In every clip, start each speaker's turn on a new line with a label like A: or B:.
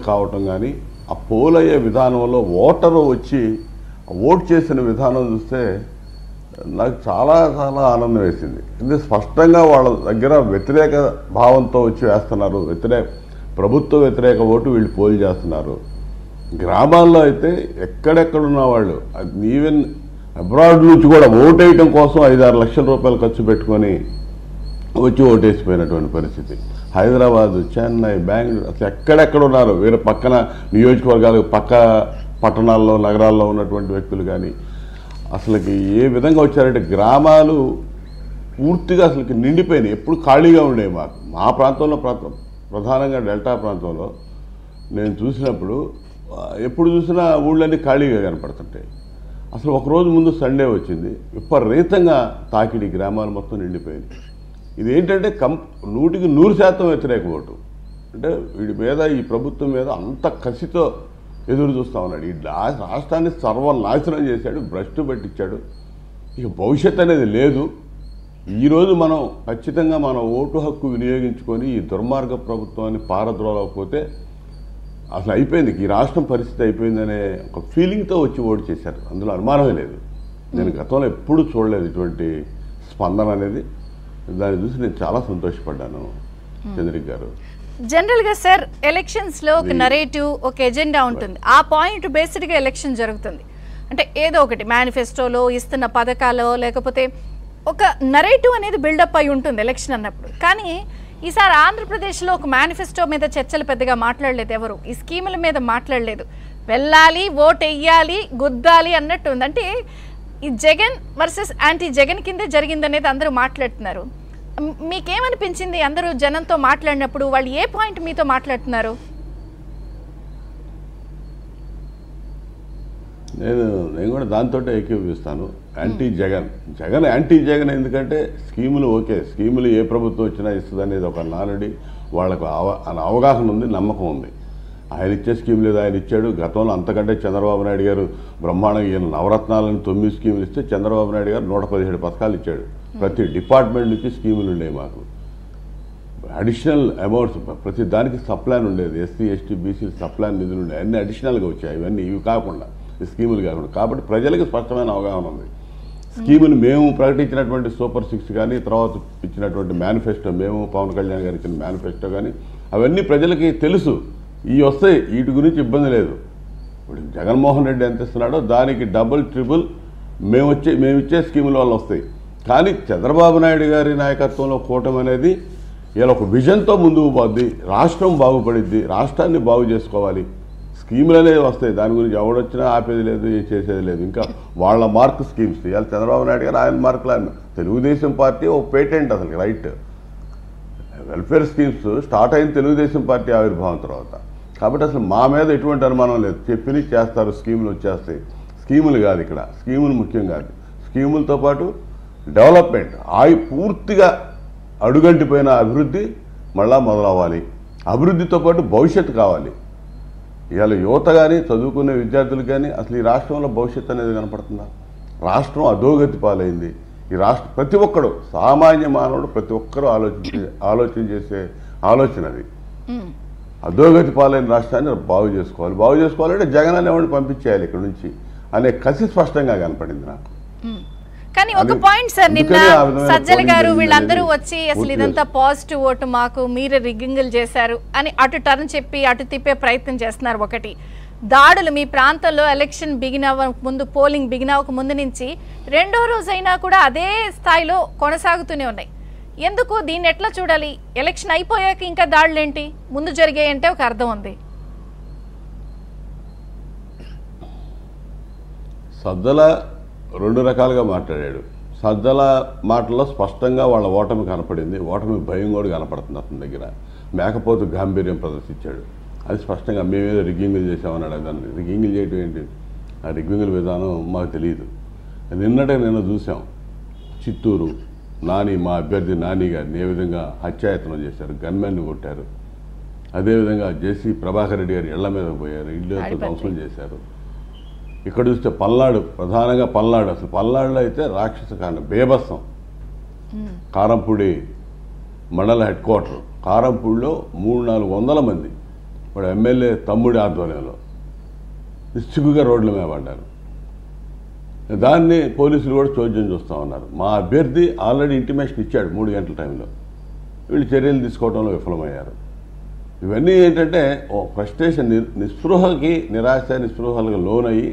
A: కావటం కానీ ఆ పోల్ అయ్యే విధానంలో ఓటరు వచ్చి ఓటు చేసిన విధానం చూస్తే నాకు చాలా చాలా ఆనందం వేసింది. ఇది స్పష్టంగా వాళ్ళ దగ్గర వ్యతిరేక భావంతో వచ్చి వేస్తున్నారు, ప్రభుత్వ వ్యతిరేక ఓటు వీళ్ళు పోల్ చేస్తున్నారు. గ్రామాల్లో అయితే ఎక్కడెక్కడున్న వాళ్ళు ఈవెన్ అబ్రాడ్ నుంచి కూడా ఓటు వేయటం కోసం 5-6 లక్షల రూపాయలు ఖర్చు పెట్టుకొని వచ్చి ఓటేసిపోయినటువంటి పరిస్థితి. హైదరాబాదు, చెన్నై, బెంగళూరు అసలు ఎక్కడెక్కడ ఉన్నారు, వేరే పక్కన నియోజకవర్గాలు పక్క పట్టణాల్లో నగరాల్లో ఉన్నటువంటి వ్యక్తులు కానీ అసలుకి ఏ విధంగా వచ్చారంటే గ్రామాలు పూర్తిగా అసలుకి నిండిపోయినాయి. ఎప్పుడు ఖాళీగా ఉండేవి. మా ప్రాంతంలో ప్రధానంగా డెల్టా ప్రాంతంలో నేను చూసినప్పుడు ఎప్పుడు చూసినా ఊళ్ళన్నీ ఖాళీగా కనపడుతుంటాయి. అసలు ఒకరోజు ముందు సండే వచ్చింది, విపరీతంగా తాకిడి గ్రామాలు మొత్తం నిండిపోయింది. ఇదేంటంటే 100% వ్యతిరేక ఓటు. అంటే వీడి మీద ఈ ప్రభుత్వం మీద అంత కసితో ఎదురు చూస్తూ ఉన్నాడు. ఈ రాష్ట్రాన్ని సర్వనాశనం చేశాడు, భ్రష్టు పట్టించాడు. ఇక భవిష్యత్ అనేది లేదు. ఈరోజు మనం ఖచ్చితంగా మన ఓటు హక్కు వినియోగించుకొని ఈ దుర్మార్గ ప్రభుత్వాన్ని పారద్రోలకపోతే అసలు అయిపోయింది, ఈ రాష్ట్రం పరిస్థితి అయిపోయిందనే ఒక ఫీలింగ్తో వచ్చి ఓటు చేశారు. అందులో అనుమానమే లేదు. నేను గతంలో ఎప్పుడూ చూడలేదు ఇటువంటి స్పందన అనేది. దాన్ని చూసి నేను చాలా సంతోషపడ్డాను. చంద్రిక గారు,
B: జనరల్గా సార్ ఎలక్షన్స్లో ఒక నరేటివ్, ఒక ఎజెండా ఉంటుంది. ఆ పాయింట్ బేస్డ్గా ఎలక్షన్ జరుగుతుంది. అంటే ఏదో ఒకటి మేనిఫెస్టోలో ఇస్తున్న పథకాలో లేకపోతే ఒక నరేటివ్ అనేది బిల్డప్ అయి ఉంటుంది ఎలక్షన్ అన్నప్పుడు. కానీ ఈసారి ఆంధ్రప్రదేశ్లో ఒక మేనిఫెస్టో మీద చర్చలు పెద్దగా మాట్లాడలేదు, ఎవరు ఈ స్కీముల మీద మాట్లాడలేదు. వెళ్ళాలి, ఓట్ వెయ్యాలి, గుద్దాలి అన్నట్టు ఉంది. అంటే ఈ జగన్ వర్సెస్ యాంటీ జగన్ కిందే జరిగిందనేది అందరూ మాట్లాడుతున్నారు. మీకేమనిపించింది అందరూ జనంతో మాట్లాడినప్పుడు? వాళ్ళు ఏ పాయింట్ మీతో మాట్లాడుతున్నారు?
A: నేను కూడా దాంతో ఏకీభవిస్తాను. యాంటీ జగన్ ఎందుకంటే స్కీములు ఓకే, స్కీములు ఏ ప్రభుత్వం వచ్చినా ఇస్తుంది అనేది ఒక నానుడి, వాళ్ళకు అవగాహన ఉంది, నమ్మకం ఉంది. ఆయన ఇచ్చే స్కీమ్ లేదు, ఆయన ఇచ్చాడు. గతంలో అంతకంటే చంద్రబాబు నాయుడు గారు బ్రహ్మాండంగా ఈయన నవరత్నాలను 9 స్కీములు ఇస్తే చంద్రబాబు నాయుడు గారు 117 పథకాలు ఇచ్చాడు. ప్రతి డిపార్ట్మెంట్ నుంచి స్కీములు ఉండేవి. మాకు అడిషనల్ అమౌంట్స్ ప్రతి దానికి సప్లాన్ ఉండేది. ఎస్సీ ఎస్టీ బీసీ సప్లాన్ నిధులు ఉండేవి. అన్నీ అడిషనల్గా వచ్చాయి. ఇవి కాకుండా ఈ స్కీములు కాకుండా. కాబట్టి ప్రజలకు స్పష్టమైన అవగాహన ఉంది. స్కీములు మేము ప్రకటించినటువంటి సూపర్ 6 కానీ తర్వాత ఇచ్చినటువంటి మేనిఫెస్టో, మేము పవన్ కళ్యాణ్ గారు ఇచ్చిన మేనిఫెస్టో కానీ అవన్నీ ప్రజలకి తెలుసు. ఇవి వస్తాయి, వీటి గురించి ఇబ్బంది లేదు. ఇప్పుడు జగన్మోహన్ రెడ్డి ఎంత ఇస్తున్నాడో దానికి డబుల్ ట్రిపుల్ మేము ఇచ్చే స్కీముల వల్ల వస్తాయి. కానీ చంద్రబాబు నాయుడు గారి నాయకత్వంలో కూటమి అనేది ఇలా ఒక విజన్తో ముందుకు పోద్ది. రాష్ట్రం బాగుపడిద్ది, రాష్ట్రాన్ని బాగు చేసుకోవాలి. స్కీములు అనేవి వస్తాయి, దాని గురించి ఎవడొచ్చినా ఆపేది లేదు, చేసేది లేదు. ఇంకా వాళ్ళ మార్క్ స్కీమ్స్ ఇవాళ చంద్రబాబు నాయుడు గారు ఆయన మార్కులు ఆయన. తెలుగుదేశం పార్టీ ఒక పేటెంట్ అసలు రైట్. వెల్ఫేర్ స్కీమ్స్ స్టార్ట్ అయిన తెలుగుదేశం పార్టీ ఆవిర్భావం తర్వాత. కాబట్టి అసలు మా మీద ఎటువంటి అనుమానం లేదు. చెప్పిని చేస్తారు, స్కీములు వచ్చేస్తాయి. స్కీములు కాదు ఇక్కడ, స్కీములు ముఖ్యం కాదు. స్కీములతో పాటు డెవలప్మెంట్ పూర్తిగా అడుగంటిపోయిన అభివృద్ధి మళ్ళా మొదలవ్వాలి. అభివృద్ధితో పాటు భవిష్యత్తు కావాలి. ఇవాళ యువత కానీ చదువుకునే విద్యార్థులు కానీ అసలు ఈ రాష్ట్రంలో భవిష్యత్తు అనేది కనపడుతుందా? రాష్ట్రం అధోగతి పాలైంది. ఈ రాష్ట్రం ప్రతి ఒక్కడు, సామాన్య మానవుడు ప్రతి ఒక్కరూ ఆలోచన చేసే ఆలోచన అది. అధోగతి పాలైన రాష్ట్రాన్ని బాగు చేసుకోవాలంటే జగన్ అనేవాడిని పంపించేయాలి ఇక్కడ నుంచి అనే కసి స్పష్టంగా కనపడింది నాకు.
B: కానీ ఒక పాయింట్ సార్, నిన్న సజ్జల గారు వీళ్ళందరూ వచ్చి అసలు ఇదంతా పాజిటివ్ ఓటు, మాకు మీరే రిగ్గింగులు చేశారు అని అటు టర్న్ చెప్పి అటు తిప్పే ప్రయత్నం చేస్తున్నారు. ఒకటి దాడులు మీ ప్రాంతంలో ఎలక్షన్ ముందు, పోలింగ్ బిగినవక ముందు నుంచి రెండో రోజైనా కూడా అదే స్థాయిలో కొనసాగుతూనే ఉన్నాయి. ఎందుకు? దీన్ని ఎట్లా చూడాలి? ఎలక్షన్ అయిపోయాక ఇంకా దాడులు ఏంటి? ముందు జరిగాయంటే ఒక అర్థం ఉంది.
A: సజ్జల 2 రకాలుగా మాట్లాడాడు. సజ్జల మాటల్లో స్పష్టంగా వాళ్ళ ఓటమి కనపడింది. ఓటమి భయం కూడా కనపడుతుంది అతని దగ్గర. మేకపోతు గాంభీర్యం ప్రదర్శించాడు. అది స్పష్టంగా మేమేదో రిగ్గింగులు చేసామన్నాడు. దాన్ని రిగ్గింగులు చేయడం ఏంటి? ఆ రిగ్గింగుల విధానం మాకు తెలియదు. నిన్న చూసాం చిత్తూరు మా అభ్యర్థి నాని గారిని ఏ విధంగా హత్యాయత్నం చేశారు, గన్మెన్ని కొట్టారు. అదేవిధంగా జేసీ ప్రభాకర్ రెడ్డి గారి ఇళ్ల మీద పోయారు, ఇళ్ళతో ధ్వంసం చేశారు. ఇక్కడ చూస్తే ప్రధానంగా పల్నాడు, అసలు పల్నాడులో అయితే రాక్షస కాండం, బేభత్సం. కారంపూడి మండల హెడ్ క్వార్టర్ కారంపూడిలో 300-400 మంది వాడు ఎమ్మెల్యే తమ్ముడి ఆధ్వర్యంలో ఇసుగుగా రోడ్ల మీద పడ్డారు. దాన్ని పోలీసులు కూడా చోద్యం చూస్తూ ఉన్నారు. మా అభ్యర్థి ఆల్రెడీ ఇంటిమేషన్ ఇచ్చాడు 3 గంటల టైంలో. వీళ్ళు చర్యలు తీసుకోవడంలో విఫలమయ్యారు. ఇవన్నీ ఏంటంటే ఫ్రస్ట్రేషన్, నిస్పృహకి, నిరాశ నిస్పృహలకు లోనయ్యి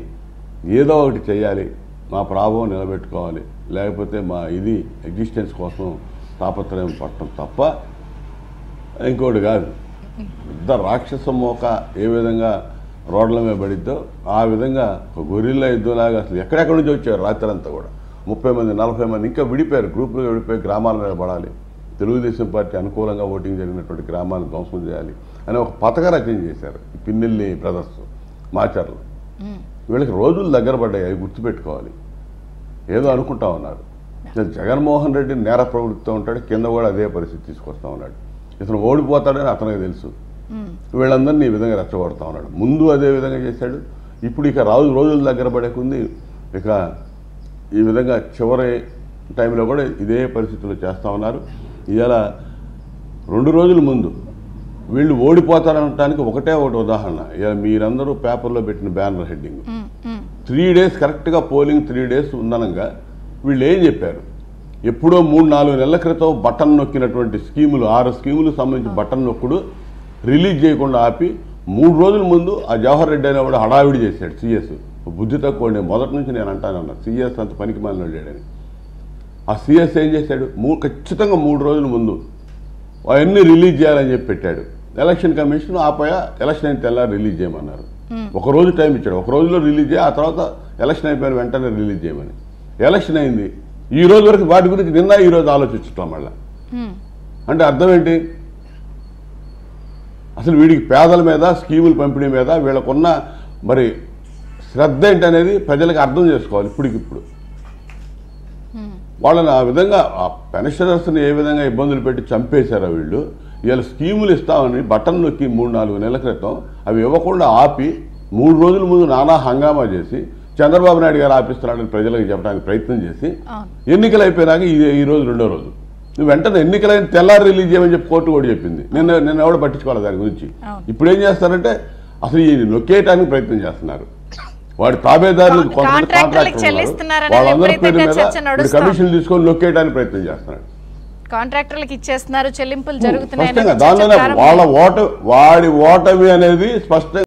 A: ఏదో ఒకటి చేయాలి, మా ప్రాభవం నిలబెట్టుకోవాలి, లేకపోతే మా ఇది ఎగ్జిస్టెన్స్ కోసం తాపత్రయం పట్టడం తప్ప ఇంకోటి కాదు. పెద్ద రాక్షస మోక ఏ విధంగా రోడ్ల మీద పడిద్దో ఆ విధంగా ఒక గొరిల్లా యుద్ధంలాగా అసలు ఎక్కడెక్కడి నుంచి వచ్చారు రాత్రంతా కూడా 30 మంది 40 మంది ఇంకా విడిపోయారు, గ్రూపులుగా విడిపోయి గ్రామాల మీద పడాలి, తెలుగుదేశం పార్టీ అనుకూలంగా ఓటింగ్ జరిగినటువంటి గ్రామాలను ధ్వంసం చేయాలి అని ఒక పథక రచన చేశారు ఈ పిన్నెల్లి బ్రదర్స్ మాచర్లు. వీళ్ళకి రోజులు దగ్గర పడ్డాయి, అవి గుర్తుపెట్టుకోవాలి. ఏదో అనుకుంటా ఉన్నారు. జగన్మోహన్ రెడ్డి నేర ప్రవృత్తితో ఉంటాడు, కింద కూడా అదే పరిస్థితి తీసుకొస్తా ఉన్నాడు. ఇతను ఓడిపోతాడని అతనికి తెలుసు. వీళ్ళందరినీ ఈ విధంగా రెచ్చగొడతా ఉన్నాడు. ముందు అదే విధంగా చేశాడు. ఇప్పుడు ఇక రోజుల దగ్గర పడేకుంది. ఇక ఈ విధంగా చివరి టైంలో కూడా ఇదే పరిస్థితుల్లో చేస్తూ ఉన్నారు. ఇవాళ 2 రోజుల ముందు వీళ్ళు ఓడిపోతారనటానికి ఒకటి ఉదాహరణ. ఇవాళ మీరందరూ పేపర్లో పెట్టిన బ్యానర్ హెడ్డింగ్ 3 days కరెక్ట్గా పోలింగ్ 3 days ఉందనంగా వీళ్ళు ఏం చెప్పారు? ఎప్పుడో 3-4 నెలల క్రితం బటన్ నొక్కినటువంటి స్కీములు 6 స్కీములకు సంబంధించి బటన్ నొక్కుడు రిలీజ్ చేయకుండా ఆపి 3 రోజుల ముందు ఆ జవహర్ రెడ్డి అయినా కూడా హడావిడి చేశాడు. సిఎస్ బుద్ధి తక్కువ మొదటి నుంచి నేను అంటానన్నా, సిఎస్ అంత పనికి మాలిన లేడని. ఆ సిఎస్ ఏం చేశాడు? ఖచ్చితంగా 3 రోజుల ముందు అవన్నీ రిలీజ్ చేయాలని చెప్పి పెట్టాడు. ఎలక్షన్ కమిషన్ ఆపయా ఎలక్షన్ అయిన తెల్లారి రిలీజ్ చేయమన్నారు. 1 రోజు టైం ఇచ్చాడు. 1 రోజులో రిలీజ్ చేయ, ఆ తర్వాత ఎలక్షన్ అయిపోయిన వెంటనే రిలీజ్ చేయమని. ఎలక్షన్ అయింది. ఈ రోజు వరకు వాటి గురించి నిన్న ఈ రోజు ఆలోచించటం మళ్ళా. అంటే అర్థం ఏంటి? అసలు వీడికి పేదల మీద, స్కీముల పంపిణీ మీద వీళ్ళకున్న మరి శ్రద్ధ ఏంటనేది ప్రజలకు అర్థం చేసుకోవాలి. ఇప్పటికిప్పుడు వాళ్ళని ఆ విధంగా ఆ పెన్షనర్స్ని ఏ విధంగా ఇబ్బందులు పెట్టి చంపేశారో వీళ్ళు. ఇవాళ స్కీములు ఇస్తామని బటన్ నొక్కి 3-4 నెలల క్రితం అవి ఇవ్వకుండా ఆపి 3 రోజుల ముందు నానా హంగామా చేసి చంద్రబాబు నాయుడు గారు ఆపిస్తున్నాడని ప్రజలకు చెప్పడానికి ప్రయత్నం చేసి ఎన్నికలు అయిపోయినాక ఈ రోజు 2వ రోజు నువ్వు వెంటనే ఎన్నికలైన తెల్లారి రిలీజ్ చేయమని చెప్పి కోర్టు కూడా చెప్పింది. నిన్న ఎవరు పట్టించుకోవాలి దాని గురించి. ఇప్పుడు ఏం చేస్తారంటే అసలు ఈ నొక్కేయటానికి ప్రయత్నం చేస్తున్నారు. వాడి తాబేదారులు వాళ్ళందరి పేరు మీద కమిషన్లు తీసుకొని నొక్కేయడానికి ప్రయత్నం చేస్తున్నాడు.
B: కాంట్రాక్టర్లకు ఇచ్చేస్తున్నారు, చెల్లింపులు జరుగుతున్నాయి.
A: దానిలోనే వాడి ఓటమి అనేది స్పష్టంగా